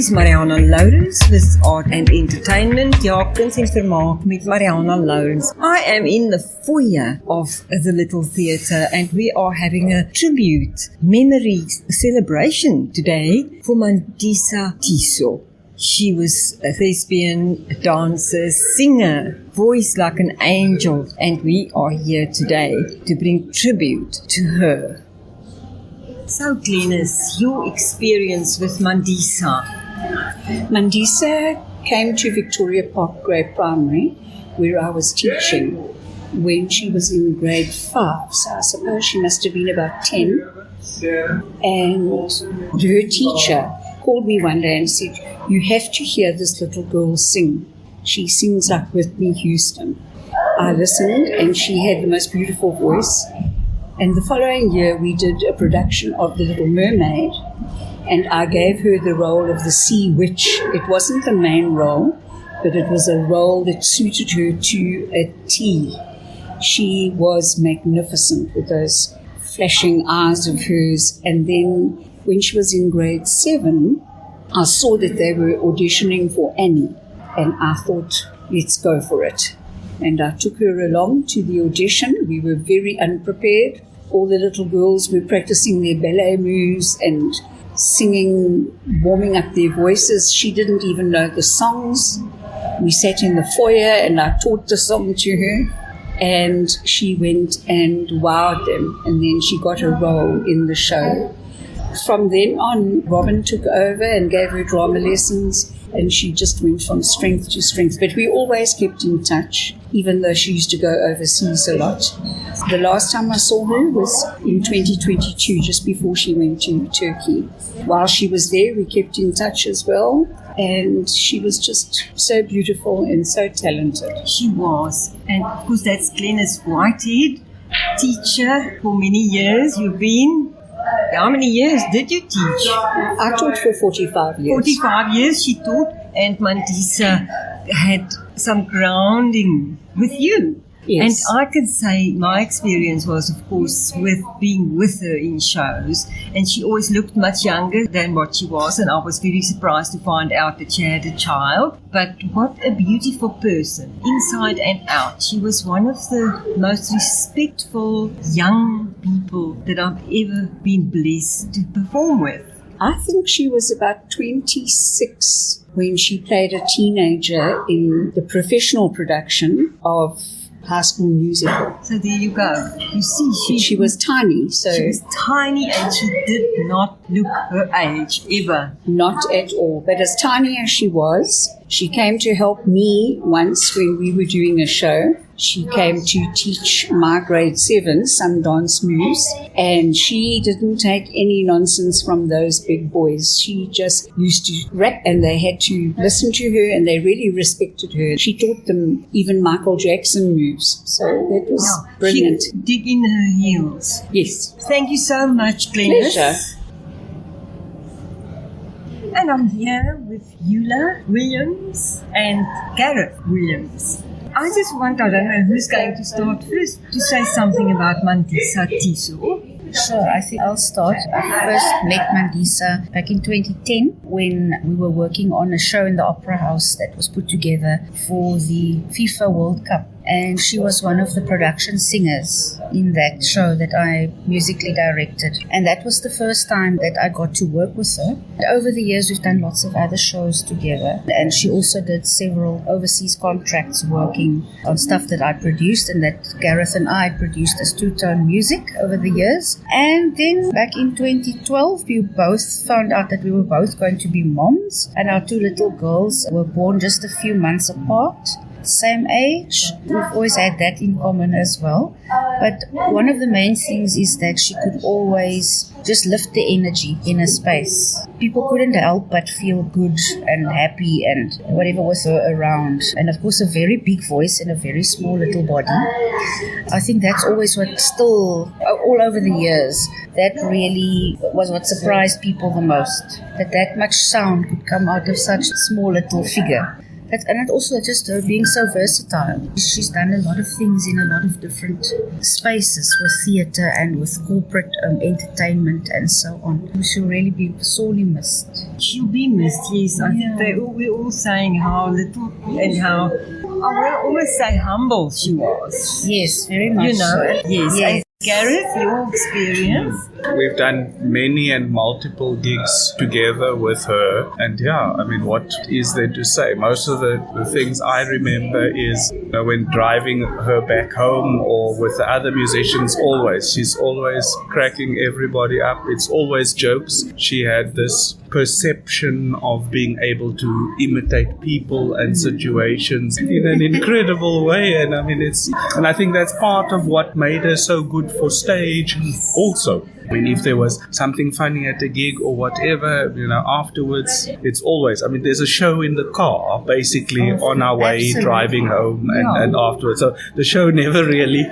is Marianah Lourens with Art and Entertainment. Kuns en Vermaak met Marianah Lourens. I am in the foyer of the Little Theatre and we are having a tribute, memory celebration today for Mandisa Tiso. She was a thespian, a dancer, singer, voice like an angel, and we are here today to bring tribute to her. So, Glenys, your experience with Mandisa. Mandisa came to Victoria Park Grade Primary, where I was teaching, when she was in grade 5. So I suppose she must have been about 10. And her teacher called me one day and said, "You have to hear this little girl sing. She sings like Whitney Houston." I listened and she had the most beautiful voice. And the following year we did a production of The Little Mermaid, and I gave her the role of the sea witch. It wasn't the main role, but it was a role that suited her to a T. She was magnificent with those flashing eyes of hers. And then when she was in grade 7, I saw that they were auditioning for Annie, and I thought, let's go for it. And I took her along to the audition. We were very unprepared. All the little girls were practicing their ballet moves and singing, warming up their voices. She didn't even know the songs. We sat in the foyer and I taught the song to her, and she went and wowed them, and then she got a role in the show. From then on, Robin took over and gave her drama lessons, and she just went from strength to strength. But we always kept in touch, even though she used to go overseas a lot. The last time I saw her was in 2022, just before she went to Turkey. While she was there, we kept in touch as well, and she was just so beautiful and so talented. She was. And of course, that's Glenys Whitehead, teacher for many years. You've been... How many years did you teach? I taught for 45 years. 45 years she taught, and Mandisa had some grounding with you. Yes. And I can say my experience was, of course, with being with her in shows, and she always looked much younger than what she was, and I was very surprised to find out that she had a child. But what a beautiful person, inside and out. She was one of the most respectful young people that I've ever been blessed to perform with. I think she was about 26 when she played a teenager in the professional production of High School Musical. So there you go. You see, she was tiny. So she was tiny and she did not look her age ever. Not at all. But as tiny as she was, she came to help me once when we were doing a show. She came to teach my grade 7 some dance moves, and she didn't take any nonsense from those big boys. She just used to rap, and they had to listen to her, and they really respected her. She taught them even Michael Jackson moves, so that was brilliant. She dig in her heels. Yes. Thank you so much, Glenys. Pleasure. And I'm here with Eula Williams and Gareth Williams. I don't know who's going to start first to say something about Mandisa Tiso. Sure, I think I'll start. I first met Mandisa back in 2010 when we were working on a show in the Opera House that was put together for the FIFA World Cup. And she was one of the production singers in that show that I musically directed. And that was the first time that I got to work with her. Over the years, we've done lots of other shows together. And she also did several overseas contracts working on stuff that I produced and that Gareth and I produced as two-tone music over the years. And then back in 2012, we both found out that we were both going to be moms. And our 2 little girls were born just a few months apart. Same age. We've always had that in common as well. But one of the main things is that she could always just lift the energy in a space. People couldn't help but feel good and happy and whatever with her around. And of course a very big voice and a very small little body. I think that's always what still, all over the years, that really was what surprised people the most. That much sound could come out of such a small little figure. And also just her being so versatile. She's done a lot of things in a lot of different spaces with theatre and with corporate entertainment and so on. She'll really be sorely missed. She'll be missed, yes. I think we're all saying how little and how, I will almost say humble she was. Yes, very much. You know, so. yes. Yes. Gareth, your experience? We've done many and multiple gigs together with her, and what is there to say? Most of the things I remember is when driving her back home or with the other musicians, she's always cracking everybody up. It's always jokes. She had this perception of being able to imitate people and situations in an incredible way, and I think that's part of what made her so good for stage also. I mean, if there was something funny at a gig or whatever, afterwards, it's always, there's a show in the car, basically, on our way, absolutely. Driving home and afterwards. So the show never really,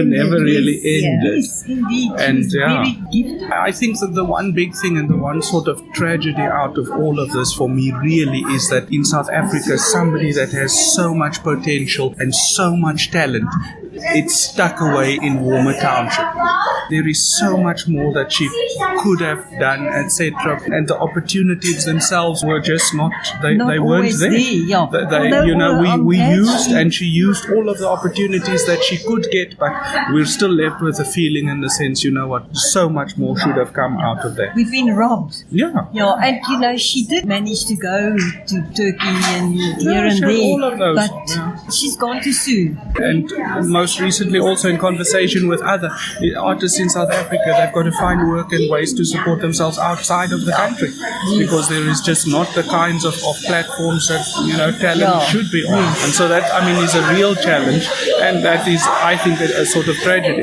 never really ended. Yes, indeed. And very gifted. I think that the one big thing and the one sort of tragedy out of all of this for me really is that in South Africa, somebody that has so much potential and so much talent, it's stuck away in Warmer Township. There is so much more that she could have done, etc. And the opportunities themselves were just not weren't there. She used all of the opportunities that she could get, but we're still left with a feeling in the sense, so much more should have come out of that. We've been robbed. Yeah. Yeah, and she did manage to go to Turkey and here and there. All of those. But she's gone too soon. And most recently also in conversation with other artists in South Africa, they've got to find work and ways to support themselves outside of the country, because there is just not the kinds of platforms that talent should be on. And so that is a real challenge, and that is, I think, a sort of tragedy.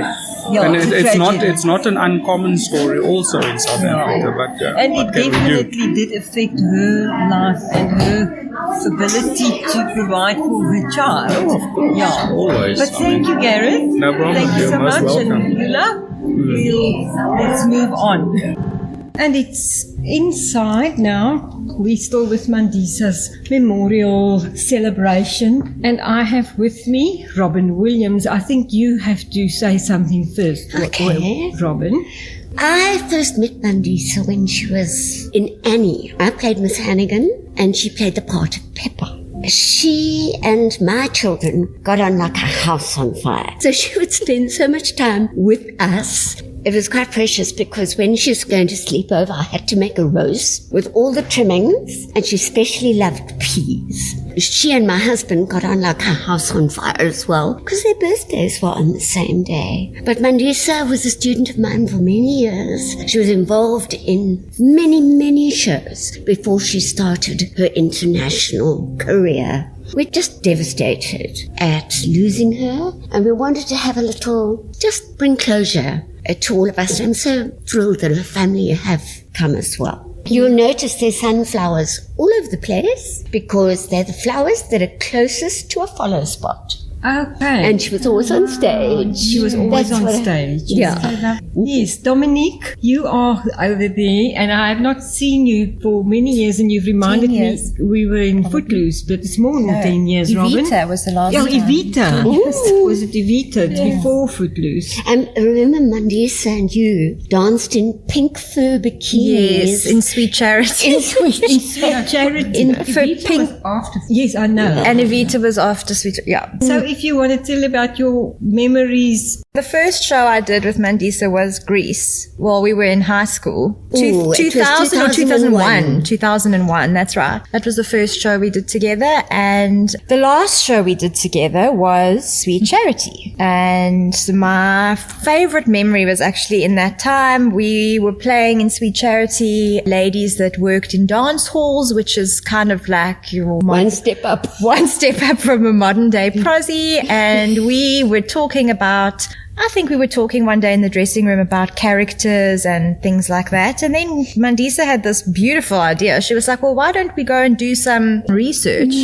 Yeah, and tragedy. it's not an uncommon story also in South Africa, but and it definitely did affect her life and her ability to provide for her child. Oh, of course. Yeah. Always. But thank you, Gareth. No problem. Thank you You're so most much. welcome. And Lula, let's move on. And it's inside now. We're still with Mandisa's memorial celebration. And I have with me Robin Williams. I think you have to say something first. Okay. Robin. I first met Mandisa when she was in Annie. I played Miss Hannigan and she played the part of Pepper. She and my children got on like a house on fire. So she would spend so much time with us. It was quite precious because when she was going to sleep over, I had to make a roast with all the trimmings, and she especially loved peas. She and my husband got on like a house on fire as well because their birthdays were on the same day. But Mandisa was a student of mine for many years. She was involved in many, many shows before she started her international career. We're just devastated at losing her, and we wanted to have a little, just bring closure to all of us. I'm so thrilled that her family have come as well. You'll notice there's sunflowers all over the place because they're the flowers that are closest to a follow spot. Okay. And she was always on stage. She was always That's on what stage. Yeah. Yes, Dominique, you are over there, and I have not seen you for many years, and you've reminded me we were in Footloose, but it's more than 10 years, Robin. Evita was the last time. Evita. Ooh. Was it Evita before Footloose? And remember Mandisa and you danced in pink fur bikinis. Yes, in Sweet Charity. In Sweet Charity. In for Evita pink. was after. Yes, I know. And Evita was after Sweet. Yeah. So if you want to tell about your memories. The first show I did with Mandisa was Greece while we were in high school. Ooh, it was 2000 or 2001. 2001, that's right. That was the first show we did together. And the last show we did together was Sweet Charity. And my favorite memory was actually in that time we were playing in Sweet Charity ladies that worked in dance halls, which is kind of like your One step up from a modern day prosy. And we were talking about I think we were talking one day in the dressing room about characters and things like that. And then Mandisa had this beautiful idea. She was like, well, why don't we go and do some research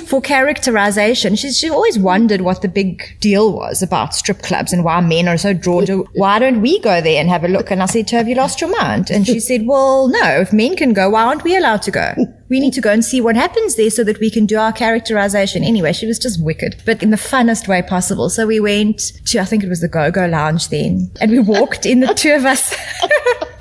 for characterization? She always wondered what the big deal was about strip clubs and why men are so drawn to, why don't we go there and have a look? And I said to her, have you lost your mind? And she said, well, no, if men can go, why aren't we allowed to go? We need to go and see what happens there so that we can do our characterization. Anyway, she was just wicked, but in the funnest way possible. So we went to, I think it was the Go-Go Lounge then, and we walked in, the two of us.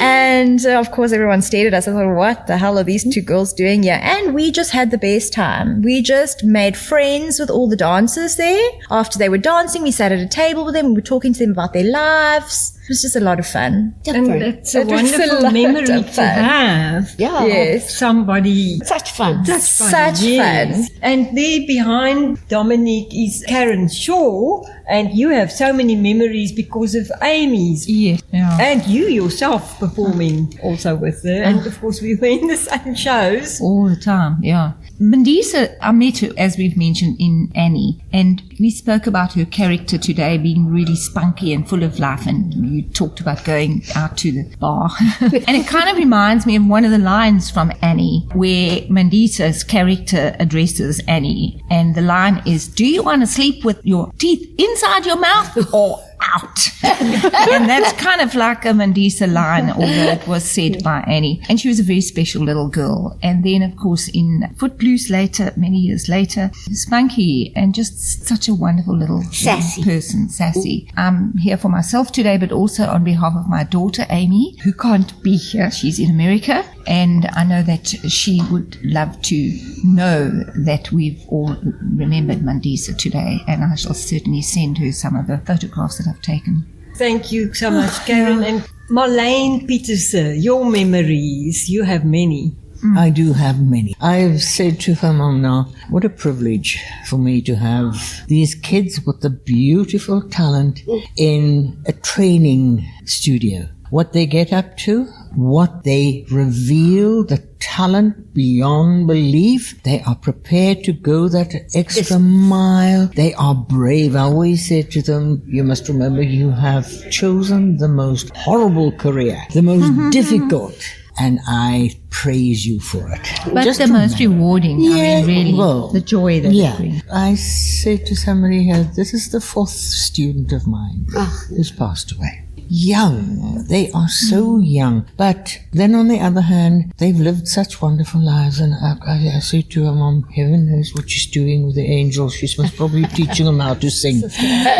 And of course, everyone stared at us. I thought, what the hell are these two girls doing here? And we just had the best time. We just made friends with all the dancers there. After they were dancing, we sat at a table with them. We were talking to them about their lives. It was just a lot of fun. And that's a wonderful memory to have. Yeah. Yes. Of somebody. Such fun. Such Yes. fun. And there behind Dominic is Karen Shaw, and you have so many memories because of Amy's. Yes. Yeah. And you yourself performing also with her. And of course, we were in the same shows. All the time, yeah. Mandisa, I met her, as we've mentioned, in Annie, and we spoke about her character today being really spunky and full of life, and you talked about going out to the bar. And it kind of reminds me of one of the lines from Annie, where Mandisa's character addresses Annie, and the line is, do you want to sleep with your teeth inside your mouth or out? And that's kind of like a Mandisa line, although it was said by Annie. And she was a very special little girl. And then, of course, in Footloose later, many years later, spunky and just such a wonderful little person, sassy. I'm here for myself today, but also on behalf of my daughter, Amy, who can't be here. She's in America. And I know that she would love to know that we've all remembered Mandisa today. And I shall certainly send her some of the photographs that I've taken. Thank you so much, Karen. And Marlene Petersen, your memories, you have many. I do have many. I've said to her mom now, what a privilege for me to have these kids with the beautiful talent in a training studio. What they get up to, what they reveal, the talent beyond belief. They are prepared to go that extra mile. They are brave. I always said to them, you must remember you have chosen the most horrible career, the most difficult. And I praise you for it. But just the most rewarding, I mean, really, the joy that it brings. I said to somebody here, this is the fourth student of mine who's passed away. Young. They are so young. But then on the other hand, they've lived such wonderful lives. And I say to her mom, heaven knows what she's doing with the angels. She's most probably teaching them how to sing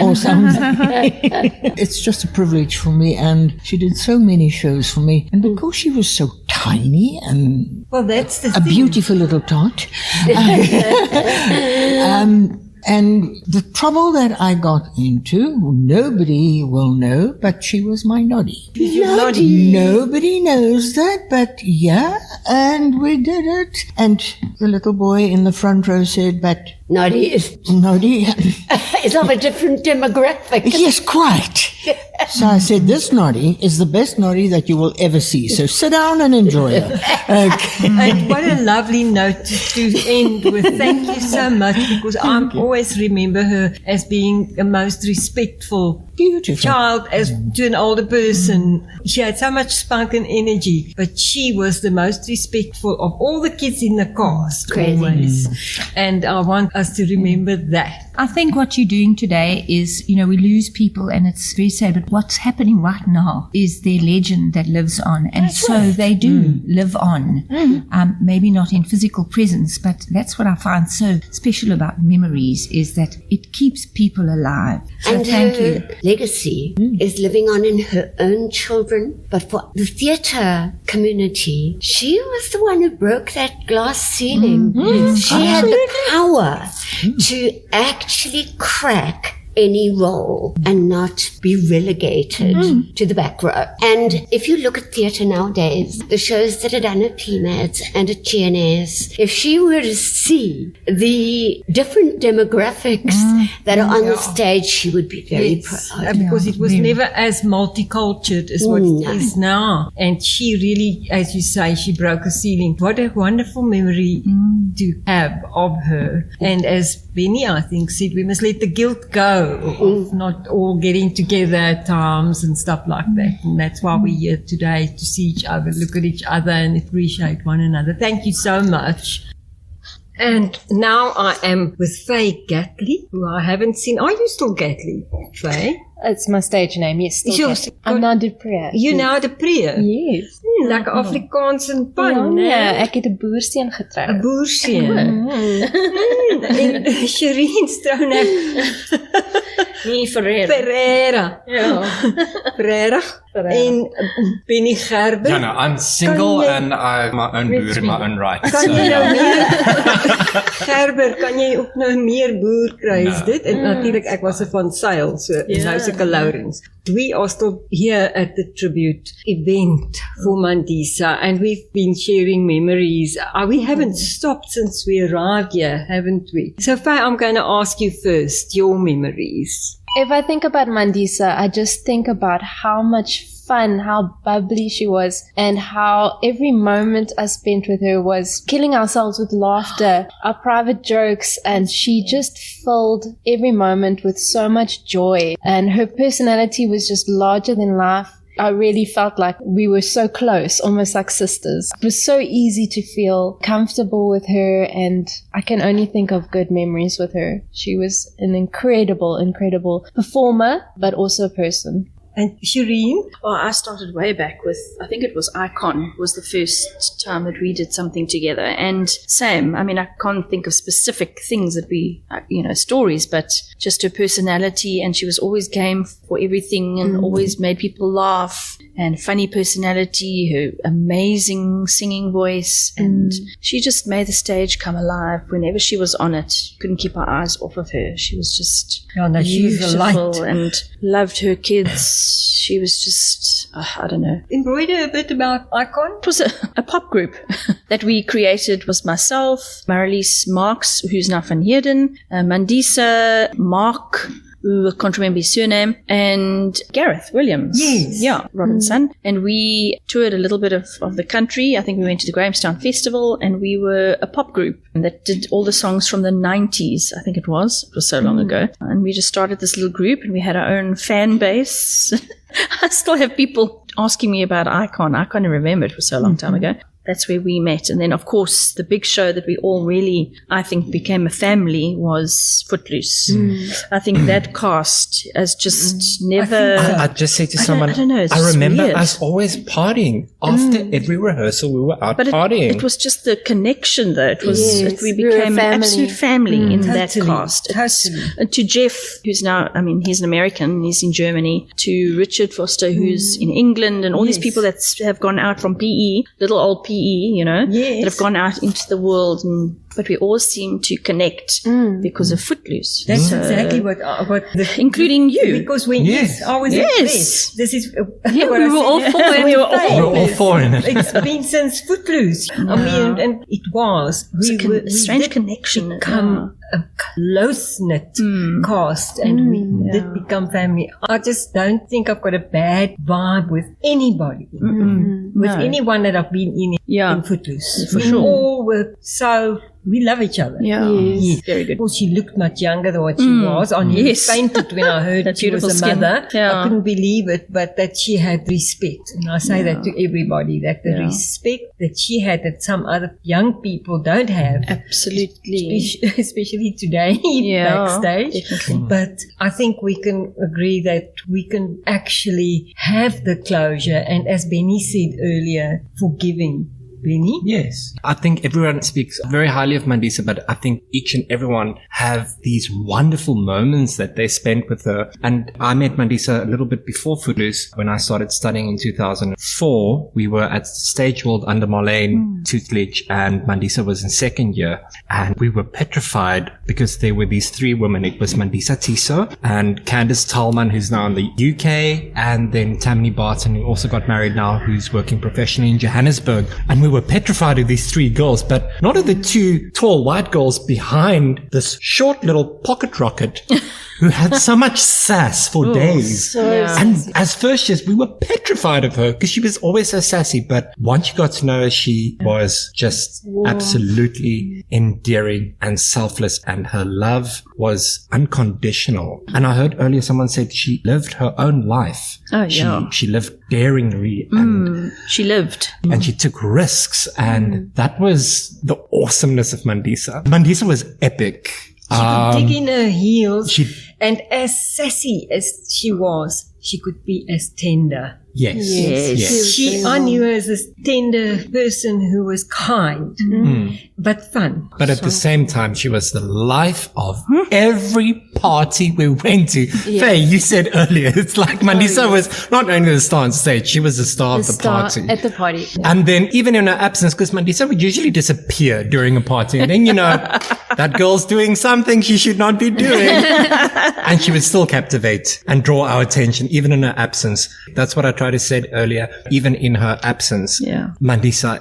or something. It's just a privilege for me. And she did so many shows for me. And because she was so tiny and that's the a beautiful little tot, and the trouble that I got into, nobody will know, but she was my noddy. Nobody knows that, but yeah, and we did it. And the little boy in the front row said, but Noddy is of a different demographic. Yes, quite. So I said, this noddy is the best noddy that you will ever see. So sit down and enjoy it. Okay. And what a lovely note to end with. Thank you so much, because I always remember her as being the most respectful child as to an older person. She had so much spunk and energy, but she was the most respectful of all the kids in the cast. Always. And I want us to remember that. I think what you're doing today is, we lose people and it's very sad, but what's happening right now is their legend that lives on. And they do live on. Maybe not in physical presence, but that's what I find so special about memories, is that it keeps people alive. So and thank her you. legacy is living on in her own children. But for the theatre community, she was the one who broke that glass ceiling. She had the power to actually crack any role and not be relegated to the back row. And if you look at theatre nowadays, the shows that are done at PMADS and at GNS, if she were to see the different demographics that are on the stage, she would be very proud. Because it was never as multicultural as what it is now. And she really, as you say, she broke a ceiling. What a wonderful memory to have of her. And as Benny, I think, said, we must let the guilt go flow of not all getting together at times and stuff like that. And that's why we're here today, to see each other, look at each other and appreciate one another. Thank you so much. And now I am with Faye Gatley, who I haven't seen. Are you still Gatley, Faye? It's my stage name, yes. I'm now Depree. You now Depree? Yes. Lekker Afrikaans en pan, né? Ja, ek het 'n boersteen getrou. 'n Boersteen. En Shireen's trou nou. Nee, Ferreira. Ja. Ferreira. En Benny Gerber. Yeah, no, I'm single and I'm my own boer in my own right. Kan jy nou meer Gerber, kan jy ook nou meer boer kry, is dit? En natuurlik ek was van Sail, so nou sulke Lourens. We are still here at the tribute event for Mandisa, and we've been sharing memories. We haven't stopped since we arrived here, haven't we? So Faye, I'm going to ask you first, your memories. If I think about Mandisa, I just think about how much fun, how bubbly she was, and how every moment I spent with her was killing ourselves with laughter, our private jokes, and she just filled every moment with so much joy. And her personality was just larger than life. I really felt like we were so close, almost like sisters. It was so easy to feel comfortable with her, and I can only think of good memories with her. She was an incredible performer, but also a person. And Shireen? Well, I started way back with, I think it was Icon, was the first time that we did something together. And same, I mean, I can't think of specific things that we, stories, but just her personality. And she was always game for everything and always made people laugh. And funny personality, her amazing singing voice. And she just made the stage come alive whenever she was on it. Couldn't keep our eyes off of her. She was just beautiful and loved her kids. She was just, I don't know. Embroider a bit about Icon? It was a pop group that we created. Was myself, Marlies Marks, who's now van Heerden, Mandisa, Mark, who I can't remember his surname, and Gareth Williams. Yes. Yeah, Robinson. And we toured a little bit of the country. I think we went to the Grahamstown Festival, and we were a pop group that did all the songs from the 90s, I think it was. It was so long ago. And we just started this little group, and we had our own fan base. I still have people asking me about Icon. I can't remember. It was so long time ago. That's where we met. And then, of course, the big show that we all really, I think, became a family was Footloose. I think that cast has just never... I just say to someone, I don't know, it's I just remember weird. us always partying. After every rehearsal, we were out partying. It was just the connection, though. It was we we were became a an family. absolute family in that Totally, cast. And to Jeff, who's now, I mean, he's an American, he's in Germany. To Richard Foster, who's in England, and all these people that have gone out from PE, little old PE, that have gone out into the world, but we all seem to connect because of Footloose. That's exactly what including you. Because when I was at Best, this is what we I were said. all four. We were all four in it. It's been since Footloose. I mean, and it was. We a strange did connection. Become a close-knit cast, and we did become family. I just don't think I've got a bad vibe with anybody. With anyone that I've been in Footloose. We all were so... We love each other. Yes. Very good. Well, she looked much younger than what she was. I nearly fainted when I heard she was a mother. I couldn't believe it, but that she had respect. And I say that to everybody, that the respect that she had that some other young people don't have. Absolutely. Especially today, backstage. Definitely. But I think we can agree that we can actually have the closure and, as Benny said earlier, forgiving. Benny? Yes. I think everyone speaks very highly of Mandisa, but I think each and everyone have these wonderful moments that they spent with her. And I met Mandisa a little bit before Footloose. When I started studying in 2004, we were at Stage World under Marlene Toothledge, and Mandisa was in second year. And we were petrified because there were these three women. It was Mandisa Tiso and Candice Tallman, who's now in the UK, and then Tammany Barton, who also got married now, who's working professionally in Johannesburg. And we were petrified of these three girls, but not of the two tall white girls behind this short little pocket rocket who had so much sass for days. And as first years, we were petrified of her because she was always so sassy. But once you got to know her, she was just absolutely endearing and selfless. And her love was unconditional. And I heard earlier someone said she lived her own life. Oh, yeah. She lived daringly and She lived. and she took risks, and that was the awesomeness of Mandisa. Mandisa was epic. Dig in her heels, she- and as sassy as she was, she could be as tender. Yes. I knew her as this tender person who was kind, but fun. But at the same time, she was the life of every party we went to. Faye, you said earlier, it's like Mandisa was not only the star on stage, she was the star of the party. At the party. And then even in her absence, because Mandisa would usually disappear during a party, and then, that girl's doing something she should not be doing. And she would still captivate and draw our attention, even in her absence. That's what I tried to say earlier. Even in her absence, Mandisa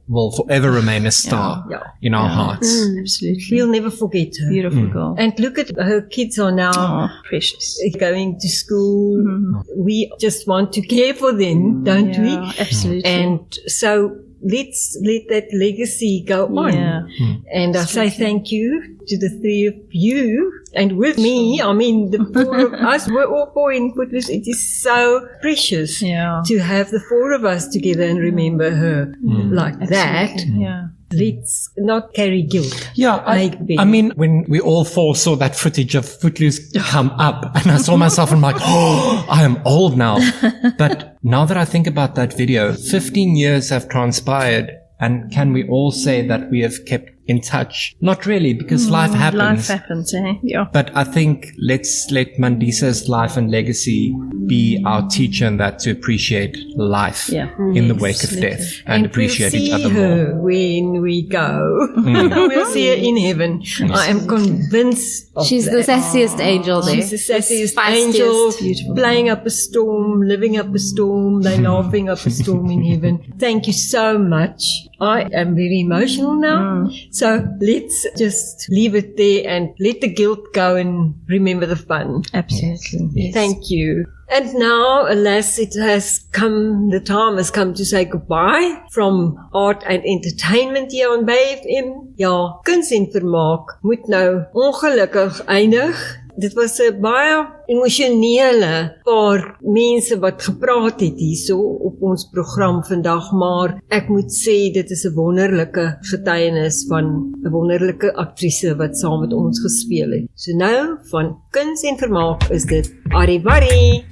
will forever remain a star in our hearts. Absolutely. We'll never forget her. Beautiful girl. And look at her kids are now Precious. going to school. We just want to care for them, don't we? Absolutely. And so let's let that legacy go on. Yeah. And I say thank you to the three of you. And with me, I mean, the four of us, we're all four in Footloose. It is so precious to have the four of us together and remember her like that. Yeah. Let's not carry guilt. Yeah, I mean, when we all four saw that footage of Footloose come up, and I saw myself and I'm like, oh, I am old now. But now that I think about that video, 15 years have transpired, and can we all say that we have kept in touch? Not really, because life happens. Life happens, eh? Yeah. But I think let's let Mandisa's life and legacy be our teacher in that, to appreciate life in the wake of death and appreciate each other more. We'll see her when we go. We'll see her in heaven. I am convinced of She's that. the sassiest angel there. She's the sassiest Spiciest. angel, playing up a storm, living up a storm, they laughing up a storm in heaven. Thank you so much. I am very emotional now. So let's just leave it there and let the guilt go and remember the fun. Absolutely. Yes. Thank you. And now, alas, the time has come to say goodbye from art and entertainment hier on Bay FM. Ja, Kuns en Vermaak moet nou ongelukkig eindig. Dit was 'n baie emosionele paar mense wat gepraat het hierso op ons program vandag, maar ek moet sê dit is 'n wonderlike getuienis van 'n wonderlike aktrise wat saam met ons gespeel het. So nou van Kuns en Vermaak is dit Arrivederci.